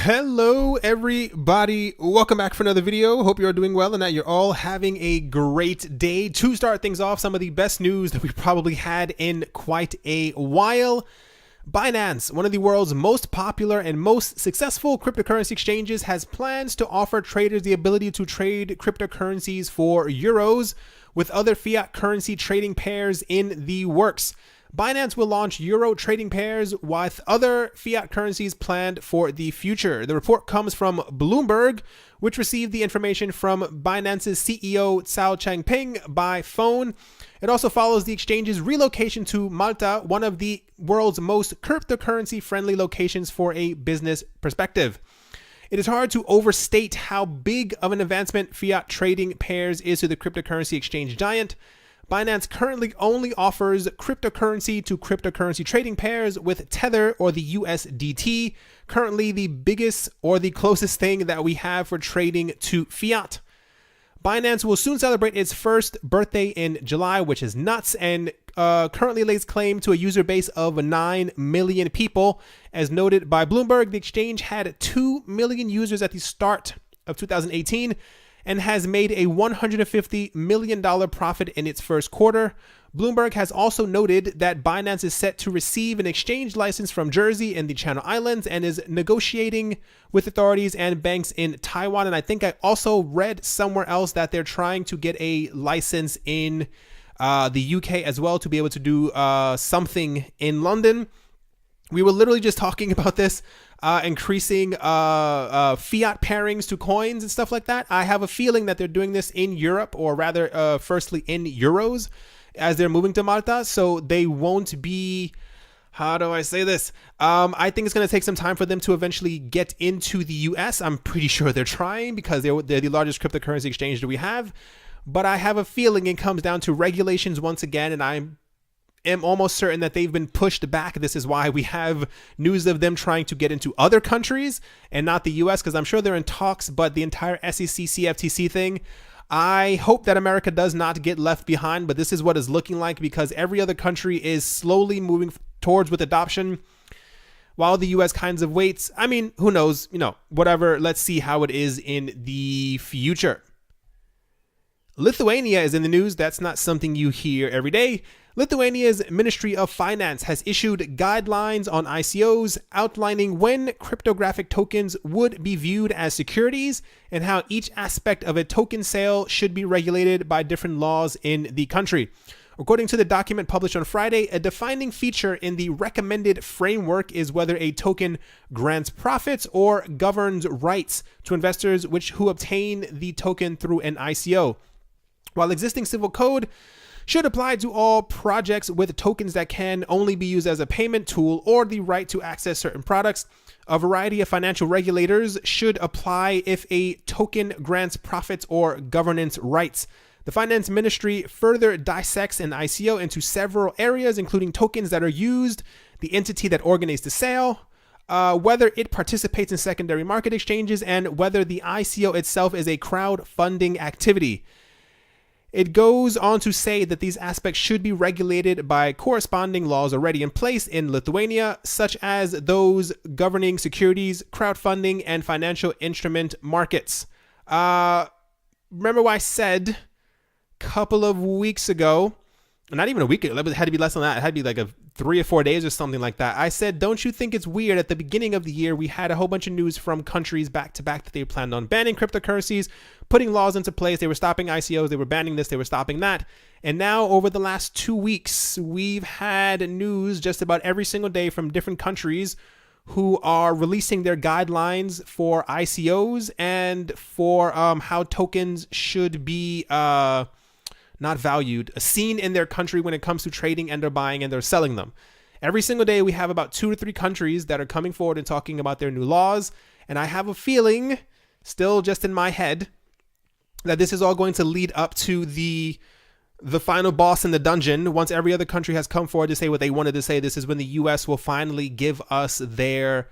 Hello everybody, welcome back for another video. Hope you're doing well and that you're all having a great day. To start things off, some of the best news that we've probably had in quite a while. Binance, one of the world's most popular and most successful cryptocurrency exchanges, has plans to offer traders the ability to trade cryptocurrencies for euros, with other fiat currency trading pairs in the works. Binance will launch euro trading pairs with other fiat currencies planned for the future. The report comes from Bloomberg, which received the information from Binance's CEO Cao Changping by phone. It also follows the exchange's relocation to Malta, one of the world's most cryptocurrency-friendly locations for a business perspective. It is hard to overstate how big of an advancement fiat trading pairs is to the cryptocurrency exchange giant. Binance currently only offers cryptocurrency to cryptocurrency trading pairs with Tether or the USDT, currently the biggest or the closest thing that we have for trading to fiat. Binance will soon celebrate its first birthday in July, which is nuts, and currently lays claim to a user base of 9 million people. As noted by Bloomberg, the exchange had 2 million users at the start of 2018, and has made a $150 million profit in its first quarter. Bloomberg has also noted that Binance is set to receive an exchange license from Jersey and the Channel Islands and is negotiating with authorities and banks in Taiwan. And I think I also read somewhere else that they're trying to get a license in the UK as well to be able to do something in London. We were literally just talking about this, increasing fiat pairings to coins and stuff like that. I have a feeling that they're doing this in Europe, or rather, firstly in euros, as they're moving to Malta. So they won't be, how do I say this? I think it's going to take some time for them to eventually get into the US. I'm pretty sure they're trying because they're the largest cryptocurrency exchange that we have. But I have a feeling it comes down to regulations once again, and I'm almost certain that they've been pushed back. This is why we have news of them trying to get into other countries and not the US, because I'm sure they're in talks. But the entire SEC CFTC thing, I hope that America does not get left behind, but this is what it's looking like, because every other country is slowly moving towards with adoption while the US kinds of waits. I mean, who knows, whatever. Let's see how it is in the future. Lithuania is in the news. That's not something you hear every day. Lithuania's Ministry of Finance has issued guidelines on ICOs outlining when cryptographic tokens would be viewed as securities and how each aspect of a token sale should be regulated by different laws in the country. According to the document published on Friday, a defining feature in the recommended framework is whether a token grants profits or governs rights to investors who obtain the token through an ICO. While existing civil code should apply to all projects with tokens that can only be used as a payment tool or the right to access certain products, a variety of financial regulators should apply if a token grants profits or governance rights. The Finance Ministry further dissects an ICO into several areas, including tokens that are used, the entity that organizes the sale, whether it participates in secondary market exchanges, and whether the ICO itself is a crowdfunding activity. It goes on to say that these aspects should be regulated by corresponding laws already in place in Lithuania, such as those governing securities, crowdfunding, and financial instrument markets. Remember what I said a couple of weeks ago? Not even a week ago. It had to be less than that. It had to be like 3 or 4 days or something like that. I said, don't you think it's weird? At the beginning of the year, we had a whole bunch of news from countries back to back that they planned on banning cryptocurrencies, putting laws into place. They were stopping ICOs. They were banning this. They were stopping that. And now over the last 2 weeks, we've had news just about every single day from different countries who are releasing their guidelines for ICOs and for how tokens should be not valued, seen in their country when it comes to trading and they're buying and they're selling them. Every single day we have about 2 to 3 countries that are coming forward and talking about their new laws. And I have a feeling, still just in my head, that this is all going to lead up to the final boss in the dungeon. Once every other country has come forward to say what they wanted to say, this is when the US will finally give us their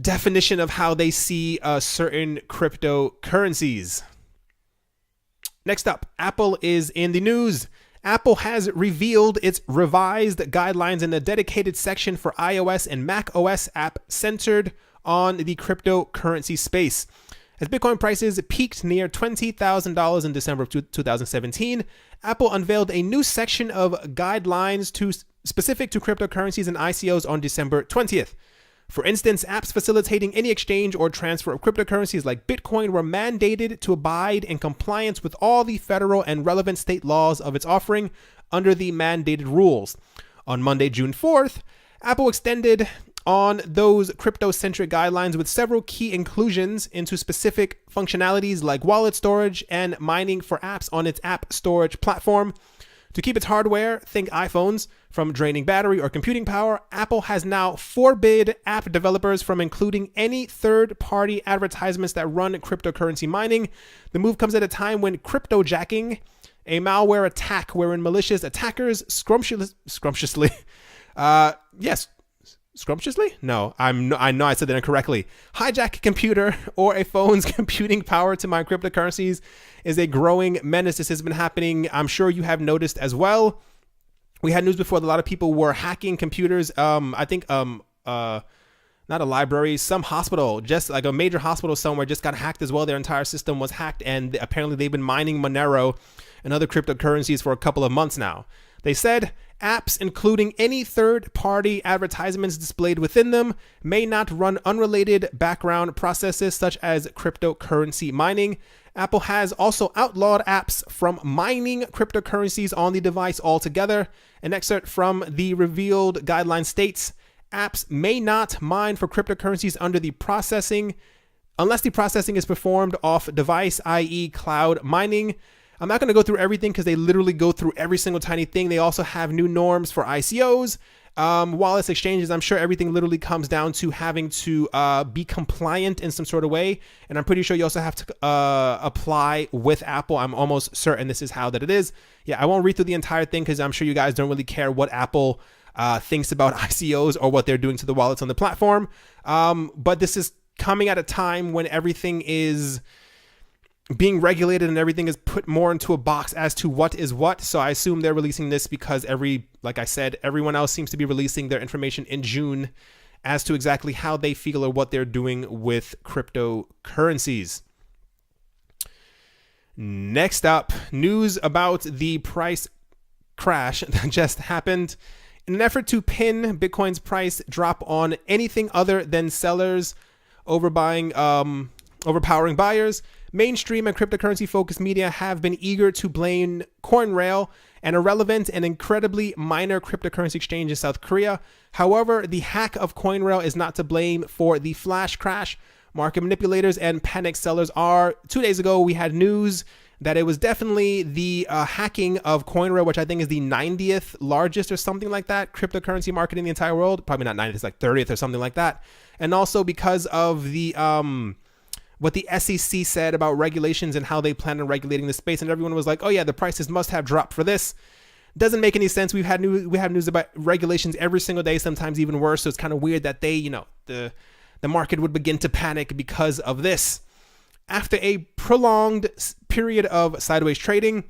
definition of how they see certain cryptocurrencies. Next up, Apple is in the news. Apple has revealed its revised guidelines in a dedicated section for iOS and Mac OS app centered on the cryptocurrency space. As Bitcoin prices peaked near $20,000 in December of 2017, Apple unveiled a new section of guidelines specific to cryptocurrencies and ICOs on December 20th. For instance, apps facilitating any exchange or transfer of cryptocurrencies like Bitcoin were mandated to abide in compliance with all the federal and relevant state laws of its offering under the mandated rules. On Monday, June 4th, Apple extended on those crypto-centric guidelines with several key inclusions into specific functionalities like wallet storage and mining for apps on its app storage platform. To keep its hardware, think iPhones, from draining battery or computing power, Apple has now forbid app developers from including any third-party advertisements that run cryptocurrency mining. The move comes at a time when cryptojacking, a malware attack wherein malicious attackers scrumptiously, No, I know I said that incorrectly. Hijack a computer or a phone's computing power to mine cryptocurrencies is a growing menace. This has been happening. I'm sure you have noticed as well. We had news before that a lot of people were hacking computers. I think not a library, some hospital, just like a major hospital somewhere just got hacked as well. Their entire system was hacked, and apparently they've been mining Monero and other cryptocurrencies for a couple of months now. They said apps, including any third-party advertisements displayed within them, may not run unrelated background processes such as cryptocurrency mining. Apple has also outlawed apps from mining cryptocurrencies on the device altogether. An excerpt from the revealed guideline states, apps may not mine for cryptocurrencies under the processing unless the processing is performed off device, i.e. cloud mining. I'm not going to go through everything because they literally go through every single tiny thing. They also have new norms for ICOs, wallets, exchanges. I'm sure everything literally comes down to having to be compliant in some sort of way. And I'm pretty sure you also have to apply with Apple. I'm almost certain this is how that it is. Yeah, I won't read through the entire thing because I'm sure you guys don't really care what Apple thinks about ICOs or what they're doing to the wallets on the platform. But this is coming at a time when everything is being regulated and everything is put more into a box as to what is what. So I assume they're releasing this because like I said, everyone else seems to be releasing their information in June as to exactly how they feel or what they're doing with cryptocurrencies. Next up, news about the price crash that just happened. In an effort to pin Bitcoin's price drop on anything other than sellers overpowering buyers, mainstream and cryptocurrency-focused media have been eager to blame CoinRail, an irrelevant and incredibly minor cryptocurrency exchange in South Korea. However, the hack of CoinRail is not to blame for the flash crash. Market manipulators and panic sellers are. 2 days ago, we had news that it was definitely the hacking of CoinRail, which I think is the 90th largest or something like that cryptocurrency market in the entire world. Probably not 90th, it's like 30th or something like that. And also because of the what the SEC said about regulations and how they plan on regulating the space, and everyone was like, "Oh yeah, the prices must have dropped for this." Doesn't make any sense. We have news about regulations every single day, sometimes even worse. So it's kind of weird that they, the market would begin to panic because of this. After a prolonged period of sideways trading,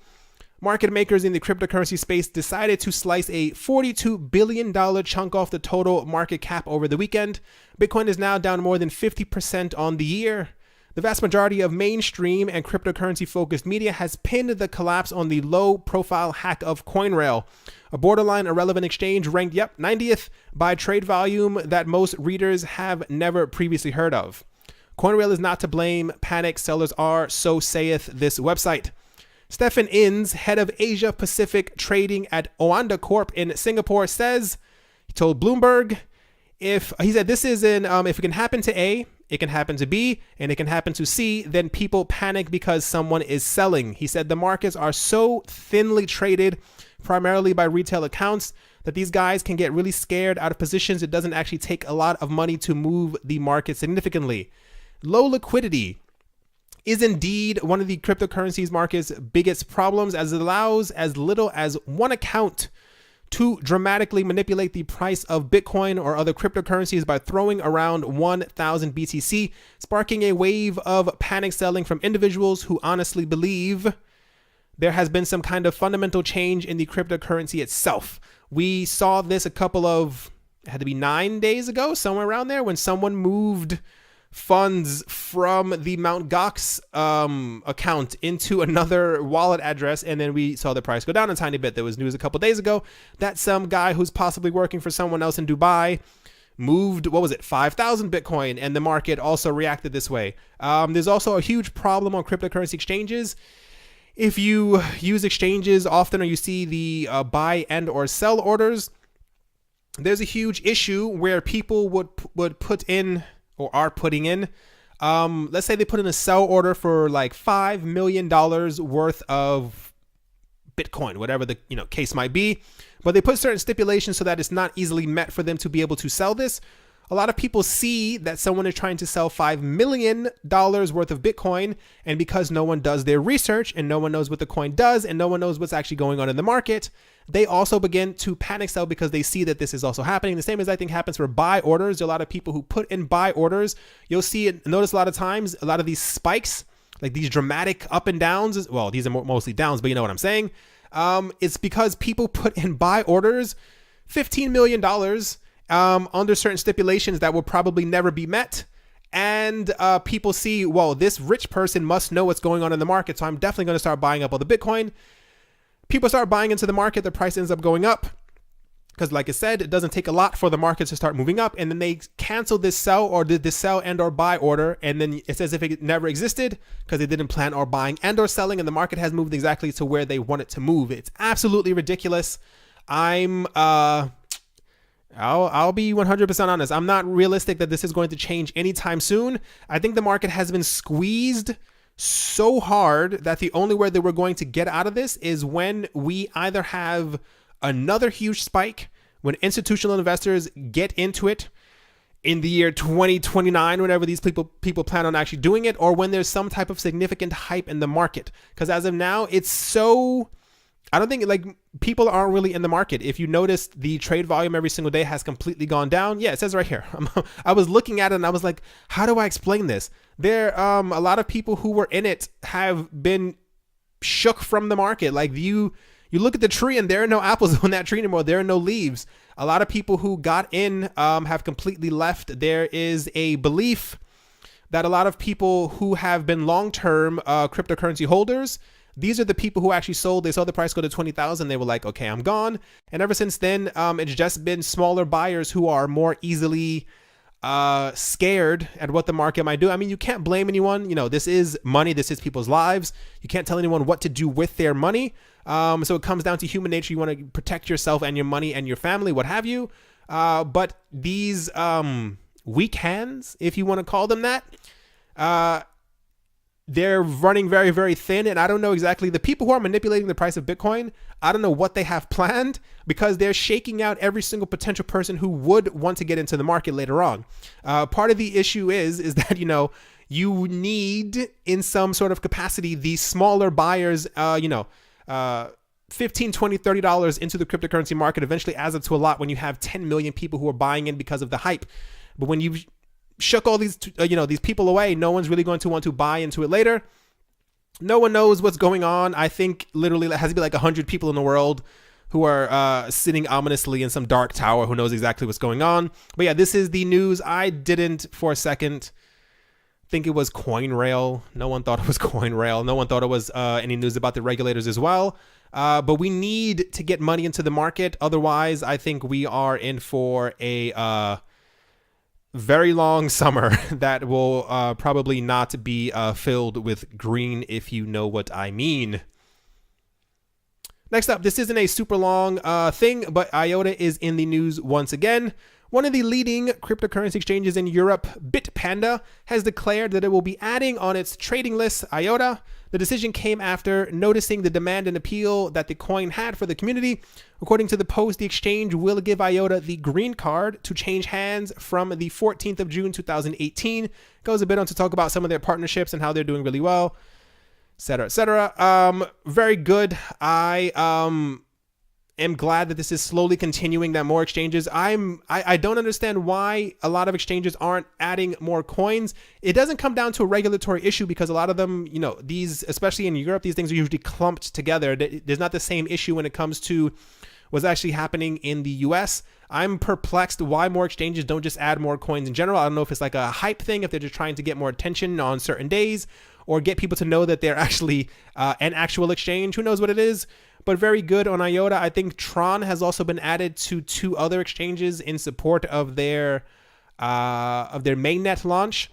market makers in the cryptocurrency space decided to slice a $42 billion chunk off the total market cap over the weekend. Bitcoin is now down more than 50% on the year. The vast majority of mainstream and cryptocurrency-focused media has pinned the collapse on the low-profile hack of CoinRail, a borderline irrelevant exchange ranked, 90th by trade volume that most readers have never previously heard of. CoinRail is not to blame. Panic sellers are, so saith this website. Stefan Inns, head of Asia Pacific trading at Oanda Corp in Singapore, says, he told Bloomberg, if it can happen to A, it can happen to B, and it can happen to C, then people panic because someone is selling. He said the markets are so thinly traded, primarily by retail accounts, that these guys can get really scared out of positions. It doesn't actually take a lot of money to move the market significantly. Low liquidity is indeed one of the cryptocurrencies market's biggest problems, as it allows as little as one account to dramatically manipulate the price of Bitcoin or other cryptocurrencies by throwing around 1,000 BTC, sparking a wave of panic selling from individuals who honestly believe there has been some kind of fundamental change in the cryptocurrency itself. We saw this a couple of it had to be 9 days ago, somewhere around there, when someone moved funds from the Mt. Gox account into another wallet address, and then we saw the price go down a tiny bit. There was news a couple days ago that some guy who's possibly working for someone else in Dubai moved, what was it, 5,000 Bitcoin, and the market also reacted this way. There's also a huge problem on cryptocurrency exchanges. If you use exchanges often or you see the buy and or sell orders, there's a huge issue where people would put in or are putting in, let's say they put in a sell order for like $5 million worth of Bitcoin, whatever the case might be, but they put certain stipulations so that it's not easily met for them to be able to sell this. A lot of people see that someone is trying to sell $5 million worth of Bitcoin, and because no one does their research and no one knows what the coin does and no one knows what's actually going on in the market, they also begin to panic sell because they see that this is also happening. The same as I think happens for buy orders. There are a lot of people who put in buy orders. You'll see it, notice a lot of times, a lot of these spikes, like these dramatic up and downs. Well, these are mostly downs, but you know what I'm saying. It's because people put in buy orders, $15 million under certain stipulations that will probably never be met. And people see, well, this rich person must know what's going on in the market, so I'm definitely going to start buying up all the Bitcoin. People start buying into the market, the price ends up going up because, like I said, it doesn't take a lot for the market to start moving up, and then they cancel this sell or did this sell and or buy order, and then it's as if it never existed because they didn't plan or buying and or selling, and the market has moved exactly to where they want it to move. It's absolutely ridiculous. I'll be 100% honest. I'm not realistic that this is going to change anytime soon. I think the market has been squeezed so hard that the only way that we're going to get out of this is when we either have another huge spike, when institutional investors get into it in the year 2029, whenever these people plan on actually doing it, or when there's some type of significant hype in the market. Because as of now, it's so... I don't think like people aren't really in the market. If you noticed, the trade volume every single day has completely gone down. Yeah, it says right here. I was looking at it and I was like, how do I explain this? There, a lot of people who were in it have been shook from the market. Like you look at the tree and there are no apples on that tree anymore. There are no leaves. A lot of people who got in have completely left. There is a belief that a lot of people who have been long-term cryptocurrency holders, these are the people who actually sold. They saw the price go to 20,000. They were like, okay, I'm gone. And ever since then, it's just been smaller buyers who are more easily scared at what the market might do. I mean, you can't blame anyone. This is money. This is people's lives. You can't tell anyone what to do with their money. So it comes down to human nature. You want to protect yourself and your money and your family, what have you. But these weak hands, if you want to call them that, they're running very, very thin. And I don't know exactly the people who are manipulating the price of Bitcoin. I don't know what they have planned because they're shaking out every single potential person who would want to get into the market later on. Part of the issue is that, you need in some sort of capacity, these smaller buyers, $15, $20, $30 into the cryptocurrency market eventually adds up to a lot when you have 10 million people who are buying in because of the hype. But when you shook all these, these people away, no one's really going to want to buy into it later. No one knows what's going on. I think literally it has to be like 100 people in the world who are sitting ominously in some dark tower who knows exactly what's going on. But yeah, this is the news. I didn't for a second think it was CoinRail. No one thought it was CoinRail. No one thought it was any news about the regulators as well. But we need to get money into the market. Otherwise, I think we are in for a very long summer that will probably not be filled with green, if you know what I mean. Next up, this isn't a super long thing, but IOTA is in the news once again. One of the leading cryptocurrency exchanges in Europe, Bitpanda, has declared that it will be adding on its trading list IOTA. The decision came after noticing the demand and appeal that the coin had for the community. According to the post, the exchange will give IOTA the green card to change hands from the 14th of June, 2018. Goes a bit on to talk about some of their partnerships and how they're doing really well, et cetera, et cetera. Very good. I am glad that this is slowly continuing, that more exchanges. I don't understand why a lot of exchanges aren't adding more coins. It doesn't come down to a regulatory issue because a lot of them, these, especially in Europe, these things are usually clumped together. There's not the same issue when it comes to was actually happening in the US. I'm perplexed why more exchanges don't just add more coins in general. I don't know if it's like a hype thing, if they're just trying to get more attention on certain days or get people to know that they're actually an actual exchange. Who knows what it is? But very good on IOTA. I think Tron has also been added to 2 other exchanges in support of their mainnet launch.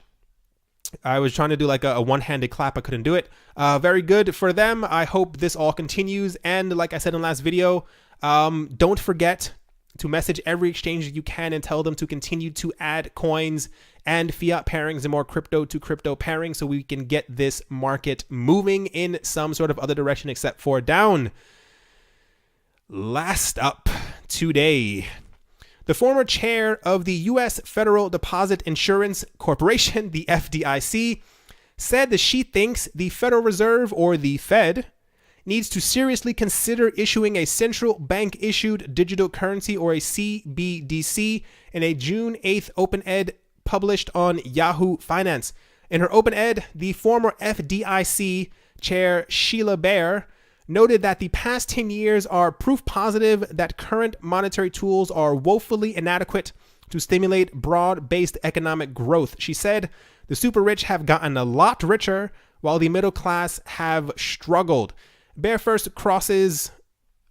I was trying to do like a one-handed clap. I couldn't do it. Very good for them. I hope this all continues. And like I said in the last video, don't forget to message every exchange that you can and tell them to continue to add coins and fiat pairings and more crypto to crypto pairings so we can get this market moving in some sort of other direction except for down. Last up today, the former chair of the U.S. Federal Deposit Insurance Corporation, the FDIC, said that she thinks the Federal Reserve, or the Fed, needs to seriously consider issuing a central bank-issued digital currency, or a CBDC, in a June 8th open-ed published on Yahoo Finance. In her open-ed, the former FDIC chair, Sheila Bair, noted that the past 10 years are proof positive that current monetary tools are woefully inadequate to stimulate broad-based economic growth. She said, the super rich have gotten a lot richer while the middle class have struggled. Bair first crosses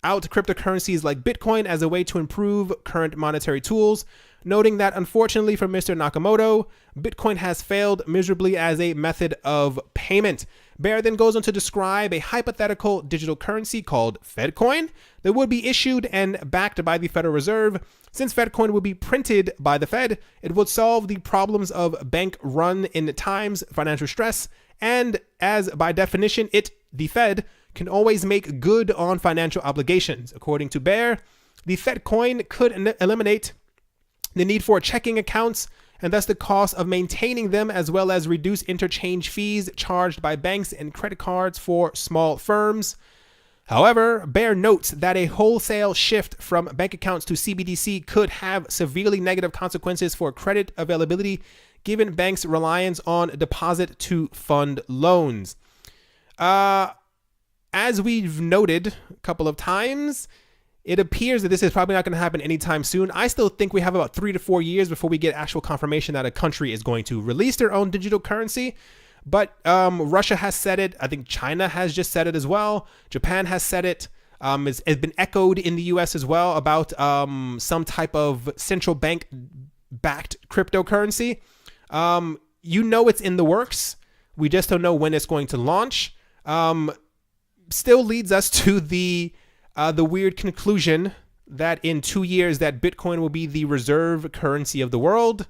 out cryptocurrencies like Bitcoin as a way to improve current monetary tools, noting that unfortunately for Mr. Nakamoto, Bitcoin has failed miserably as a method of payment. Bair then goes on to describe a hypothetical digital currency called FedCoin that would be issued and backed by the Federal Reserve. Since FedCoin would be printed by the Fed, it would solve the problems of bank run in times, financial stress, and as by definition, the Fed, can always make good on financial obligations. According to Bair, the FedCoin could eliminate the need for checking accounts and thus the cost of maintaining them, as well as reduce interchange fees charged by banks and credit cards for small firms. However, Bair notes that a wholesale shift from bank accounts to CBDC could have severely negative consequences for credit availability, given banks' reliance on deposit to fund loans. As we've noted a couple of times, it appears that this is probably not going to happen anytime soon. I still think we have about 3 to 4 years before we get actual confirmation that a country is going to release their own digital currency. But Russia has said it. I think China has just said it as well. Japan has said it. It's been echoed in the US as well about some type of central bank-backed cryptocurrency. You know it's in the works. We just don't know when it's going to launch. Still leads us to the weird conclusion that in 2 years that Bitcoin will be the reserve currency of the world.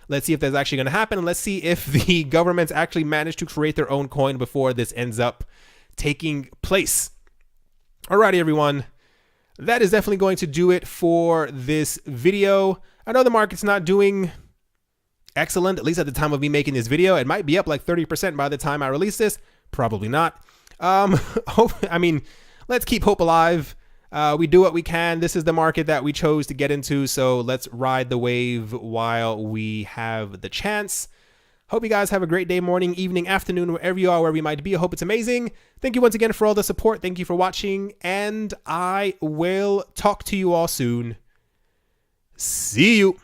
Let's see if that's actually going to happen. Let's see if the governments actually manage to create their own coin before this ends up taking place. Alrighty, everyone. That is definitely going to do it for this video. I know the market's not doing excellent, at least at the time of me making this video. It might be up like 30% by the time I release this. Probably not. Let's keep hope alive. We do what we can. This is the market that we chose to get into, so let's ride the wave while we have the chance. Hope you guys have a great day, morning, evening, afternoon, wherever you are, wherever you might be. I hope it's amazing. Thank you once again for all the support. Thank you for watching, and I will talk to you all soon. See you.